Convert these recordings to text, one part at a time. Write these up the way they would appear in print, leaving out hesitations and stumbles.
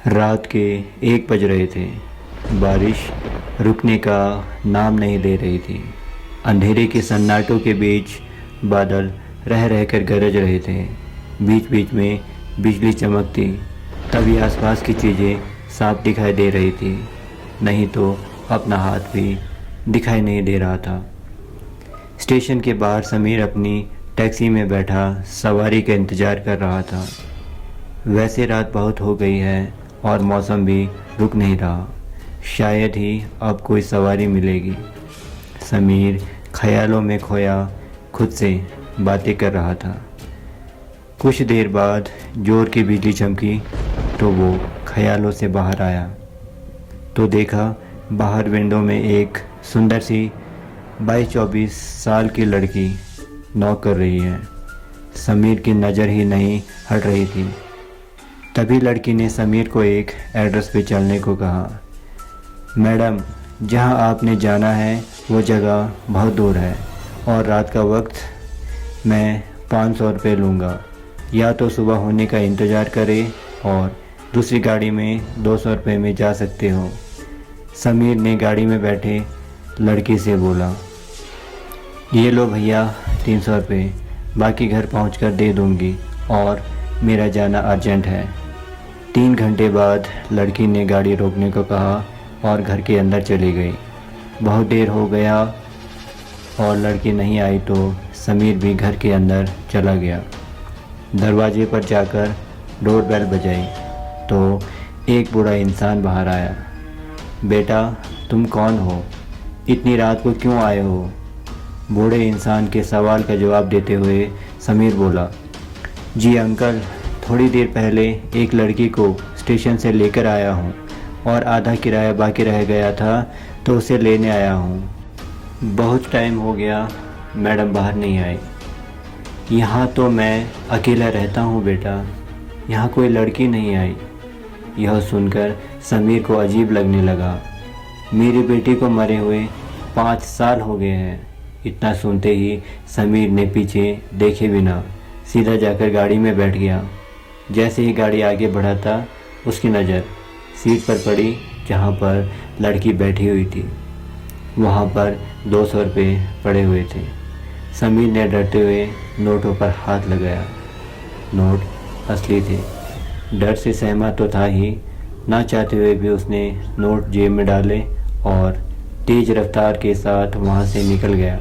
रात के 1 बज रहे थे। बारिश रुकने का नाम नहीं ले रही थी। अंधेरे के सन्नाटों के बीच बादल रह रहकर गरज रहे थे। बीच बीच में बिजली चमकती, तभी आसपास की चीज़ें साफ दिखाई दे रही थी, नहीं तो अपना हाथ भी दिखाई नहीं दे रहा था। स्टेशन के बाहर समीर अपनी टैक्सी में बैठा सवारी का इंतज़ार कर रहा था। वैसे रात बहुत हो गई है और मौसम भी रुक नहीं रहा। शायद ही अब कोई सवारी मिलेगी। समीर ख्यालों में खोया खुद से बातें कर रहा था। कुछ देर बाद जोर की बिजली चमकी तो वो ख्यालों से बाहर आया तो देखा बाहर विंडो में एक सुंदर सी 22-24 साल की लड़की नॉक कर रही है। समीर की नज़र ही नहीं हट रही थी। तभी लड़की ने समीर को एक एड्रेस पे चलने को कहा। मैडम, जहां आपने जाना है वो जगह बहुत दूर है और रात का वक्त मैं 500 रुपये लूँगा। या तो सुबह होने का इंतज़ार करें और दूसरी गाड़ी में 200 रुपये में जा सकते हो। समीर ने गाड़ी में बैठे लड़की से बोला, ये लो भैया 300 रुपये, बाकी घर पहुंचकर दे दूंगी और मेरा जाना अर्जेंट है। 3 घंटे बाद लड़की ने गाड़ी रोकने को कहा और घर के अंदर चली गई। बहुत देर हो गया और लड़की नहीं आई तो समीर भी घर के अंदर चला गया। दरवाजे पर जाकर डोरबेल बजाई तो एक बूढ़ा इंसान बाहर आया। बेटा, तुम कौन हो? इतनी रात को क्यों आए हो? बूढ़े इंसान के सवाल का जवाब देते हुए समीर बोला, जी अंकल, थोड़ी देर पहले एक लड़की को स्टेशन से लेकर आया हूँ और आधा किराया बाकी रह गया था तो उसे लेने आया हूँ। बहुत टाइम हो गया, मैडम बाहर नहीं आई। यहाँ तो मैं अकेला रहता हूँ बेटा, यहाँ कोई लड़की नहीं आई। यह सुनकर समीर को अजीब लगने लगा। मेरी बेटी को मरे हुए 5 साल हो गए हैं। इतना सुनते ही समीर ने पीछे देखे बिना सीधा जाकर गाड़ी में बैठ गया। जैसे ही गाड़ी आगे बढ़ा था उसकी नज़र सीट पर पड़ी जहाँ पर लड़की बैठी हुई थी। वहाँ पर 200 रुपये पड़े हुए थे। समीर ने डरते हुए नोटों पर हाथ लगाया। नोट असली थे। डर से सहमा तो था ही, ना चाहते हुए भी उसने नोट जेब में डाले और तेज़ रफ्तार के साथ वहाँ से निकल गया।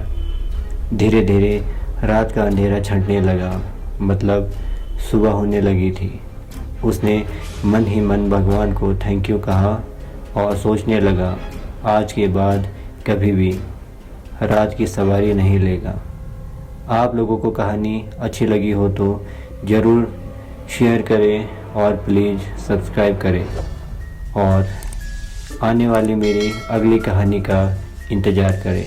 धीरे धीरे रात का अंधेरा छंटने लगा, मतलब सुबह होने लगी थी। उसने मन ही मन भगवान को थैंक यू कहा और सोचने लगा, आज के बाद कभी भी रात की सवारी नहीं लेगा। आप लोगों को कहानी अच्छी लगी हो तो ज़रूर शेयर करें और प्लीज़ सब्सक्राइब करें और आने वाली मेरी अगली कहानी का इंतज़ार करें।